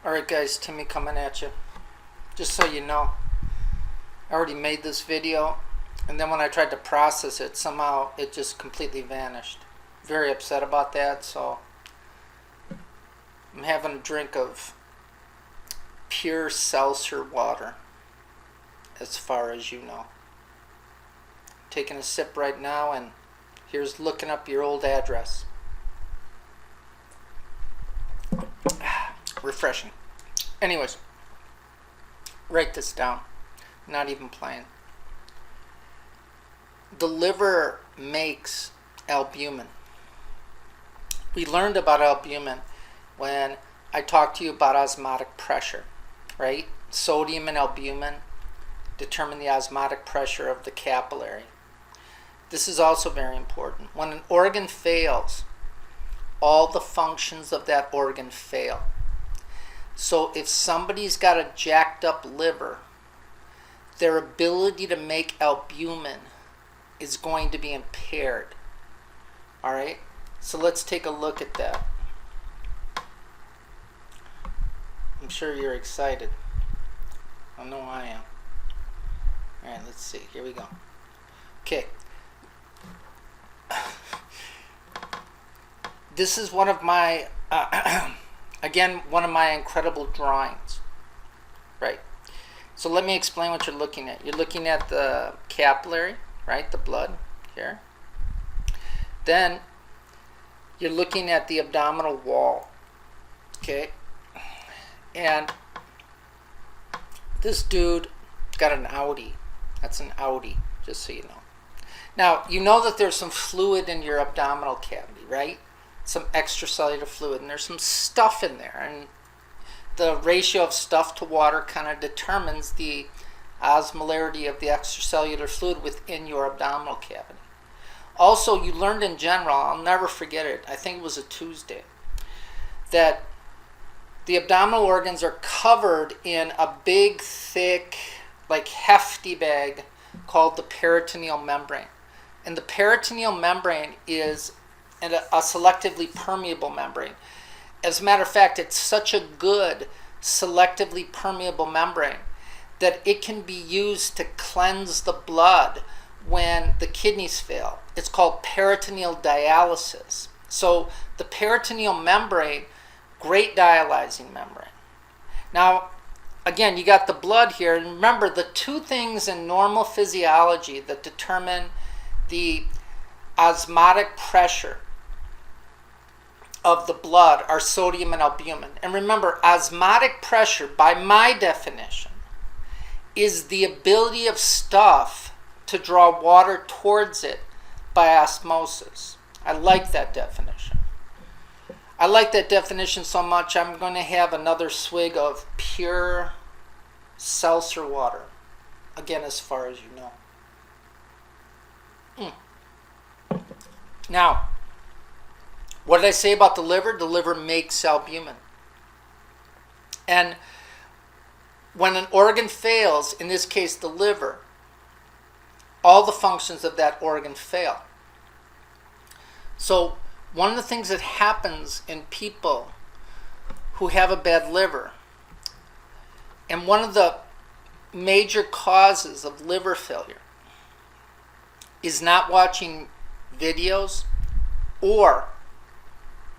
Alright guys, Timmy coming at you. Just so you know, I already made this video, and then when I tried to process it, somehow it just completely vanished. Very upset about that, so I'm having a drink of pure seltzer water, as far as you know. Taking a sip right now, and here's looking up your old address. Refreshing. Anyways, write this down. Not even playing. The liver makes albumin. We learned about albumin when I talked to you about osmotic pressure, right? Sodium and albumin determine the osmotic pressure of the capillary. This is also very important. When an organ fails, all the functions of that organ fail. So if somebody's got a jacked up liver, their ability to make albumin is going to be impaired. All right, so let's take a look at that. I'm sure you're excited. I know I am. All right, let's see. Here we go. Okay. This is one of my, again, one of my incredible drawings, right? So let me explain what you're looking at. You're looking at the capillary, right? The blood here. Then you're looking at the abdominal wall, okay? And this dude got an outie. That's an outie, just so you know. Now, you know that there's some fluid in your abdominal cavity, right? Some extracellular fluid, and there's some stuff in there, and the ratio of stuff to water kind of determines the osmolarity of the extracellular fluid within your abdominal cavity. Also, you learned in general, I'll never forget it, I think it was a Tuesday, that the abdominal organs are covered in a big, thick, like hefty bag called the peritoneal membrane. And the peritoneal membrane is a selectively permeable membrane. As a matter of fact, it's such a good selectively permeable membrane that it can be used to cleanse the blood when the kidneys fail. It's called peritoneal dialysis. So the peritoneal membrane, great dialyzing membrane. Now, again, you got the blood here, and remember the two things in normal physiology that determine the osmotic pressure of the blood are sodium and albumin. And remember, osmotic pressure, by my definition, is the ability of stuff to draw water towards it by osmosis. I like that definition. I like that definition so much, I'm going to have another swig of pure seltzer water. Again, as far as you know. Now, what did I say about the liver? The liver makes albumin. And when an organ fails, in this case the liver, all the functions of that organ fail. So one of the things that happens in people who have a bad liver, and one of the major causes of liver failure, is not watching videos, or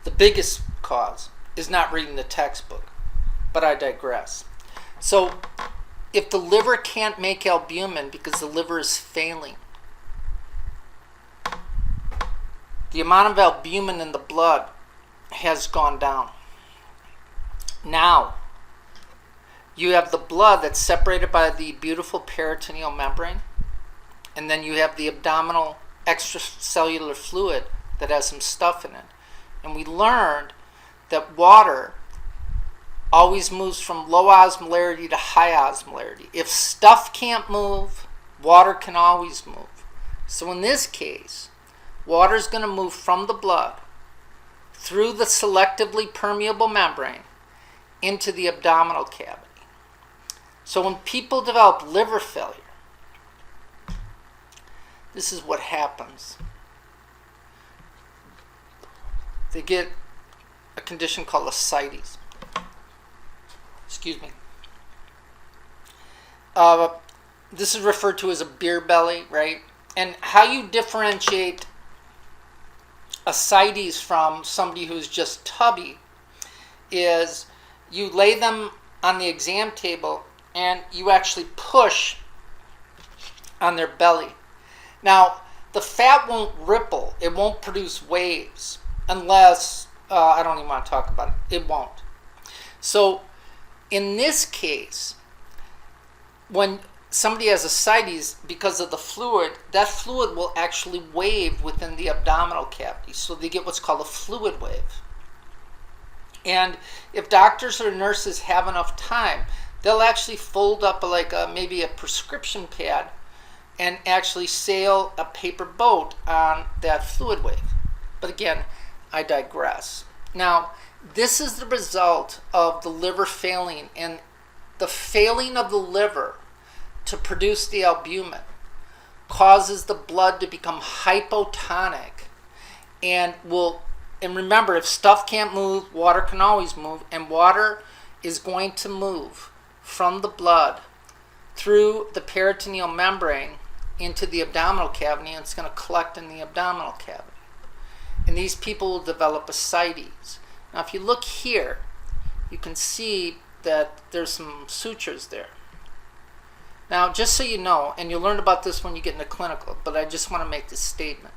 the biggest cause is not reading the textbook. But I digress. So if the liver can't make albumin because the liver is failing, the amount of albumin in the blood has gone down. Now, you have the blood that's separated by the beautiful peritoneal membrane, and then you have the abdominal extracellular fluid that has some stuff in it. And we learned that water always moves from low osmolarity to high osmolarity. If stuff can't move, water can always move. So in this case, water is going to move from the blood through the selectively permeable membrane into the abdominal cavity. So when people develop liver failure, this is what happens. They get a condition called ascites. excuse me. This is referred to as a beer belly, right? And how you differentiate ascites from somebody who's just tubby is you lay them on the exam table and you actually push on their belly. Now, the fat won't ripple. It won't produce waves unless, I don't even want to talk about it. It won't. So, in this case, when somebody has ascites, because of the fluid, that fluid will actually wave within the abdominal cavity. So they get what's called a fluid wave. And if doctors or nurses have enough time, they'll actually fold up maybe a prescription pad and actually sail a paper boat on that fluid wave. But again, I digress. Now, this is the result of the liver failing, and the failing of the liver to produce the albumin causes the blood to become hypotonic, and remember, if stuff can't move, water can always move, and water is going to move from the blood through the peritoneal membrane into the abdominal cavity, and it's going to collect in the abdominal cavity. And these people will develop ascites. Now, if you look here, you can see that there's some sutures there. Now, just so you know, and you'll learn about this when you get into clinical, but I just want to make this statement,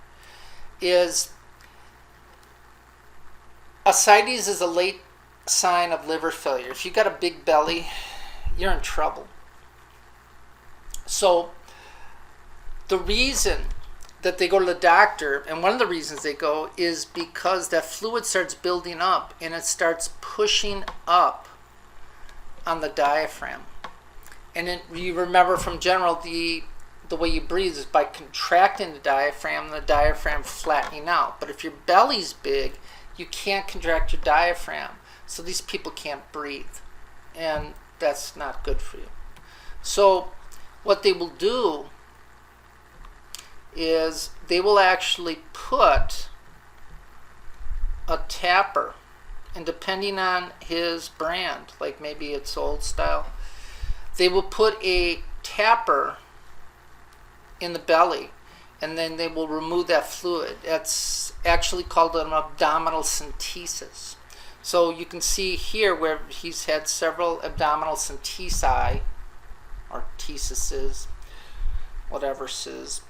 is ascites is a late sign of liver failure. If you've got a big belly, you're in trouble. So the reason that they go to the doctor, and one of the reasons they go, is because that fluid starts building up and it starts pushing up on the diaphragm. And then you remember from general, the way you breathe is by contracting the diaphragm flattening out. But if your belly's big, you can't contract your diaphragm. So these people can't breathe. And that's not good for you. So what they will do is they will actually put a tapper, and depending on his brand, like maybe it's old style, they will put a tapper in the belly, and then they will remove that fluid. That's actually called an abdominal centesis. So you can see here where he's had several abdominal centesi, or tesises, whatever it is,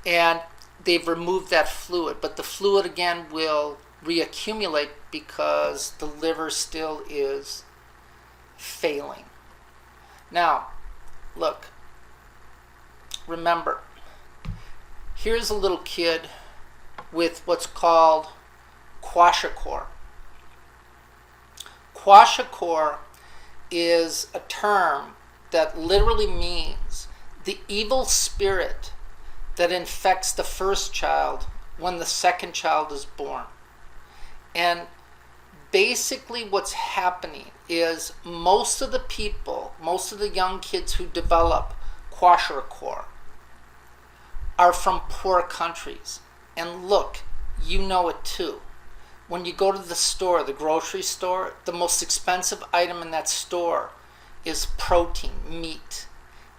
and they've removed that fluid. But the fluid again will reaccumulate because the liver still is failing. Now, look, remember, here's a little kid with what's called kwashiorkor. Kwashiorkor is a term that literally means the evil spirit that infects the first child when the second child is born. And basically what's happening is most of the young kids who develop kwashiorkor are from poor countries. And look, you know it too. When you go to the store, the grocery store, the most expensive item in that store is protein, meat.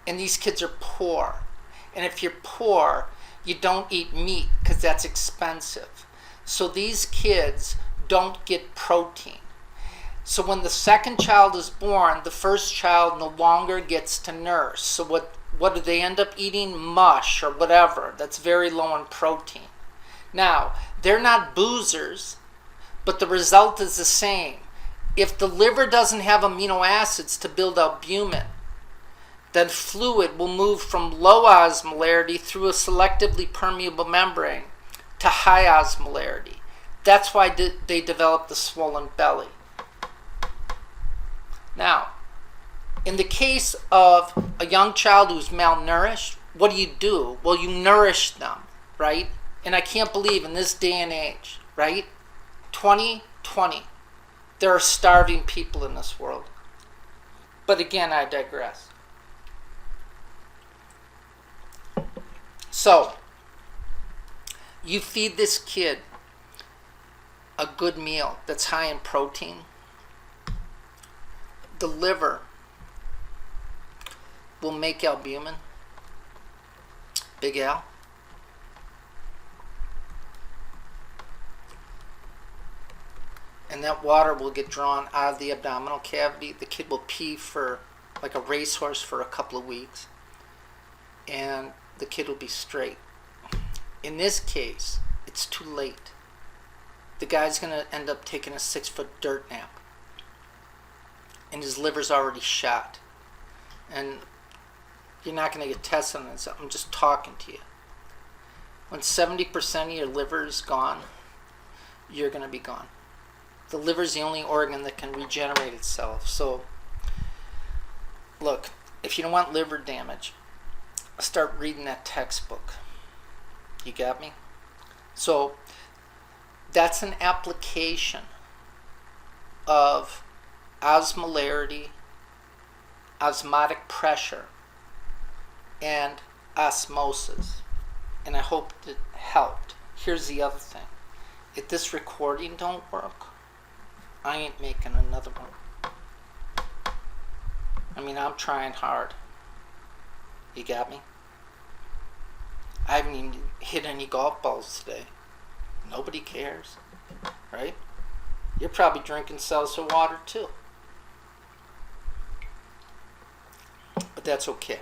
And these kids are poor. And if you're poor, you don't eat meat because that's expensive. So these kids don't get protein. So when the second child is born, the first child no longer gets to nurse. So what do they end up eating? Mush or whatever. That's very low in protein. Now, they're not boozers, but the result is the same. If the liver doesn't have amino acids to build albumin, then fluid will move from low osmolarity through a selectively permeable membrane to high osmolarity. That's why they develop the swollen belly. Now, in the case of a young child who's malnourished, what do? Well, you nourish them, right? And I can't believe in this day and age, right? 2020, there are starving people in this world. But again, I digress. So, you feed this kid a good meal that's high in protein. the liver will make albumin, big Al. And that water will get drawn out of the abdominal cavity. The kid will pee for like a racehorse for a couple of weeks, and the kid will be straight. In this case, it's too late. The guy's going to end up taking a 6-foot dirt nap, and his liver's already shot. And you're not going to get tested on this. I'm just talking to you. When 70% of your liver is gone, you're going to be gone. The liver is the only organ that can regenerate itself. So, look, if you don't want liver damage, start reading that textbook. You got me? So, that's an application of osmolarity, osmotic pressure, and osmosis. And I hope it helped. Here's the other thing. If this recording don't work, I ain't making another one. I mean, I'm trying hard. You got me? I haven't even hit any golf balls today. Nobody cares, right? You're probably drinking seltzer water too. But that's okay.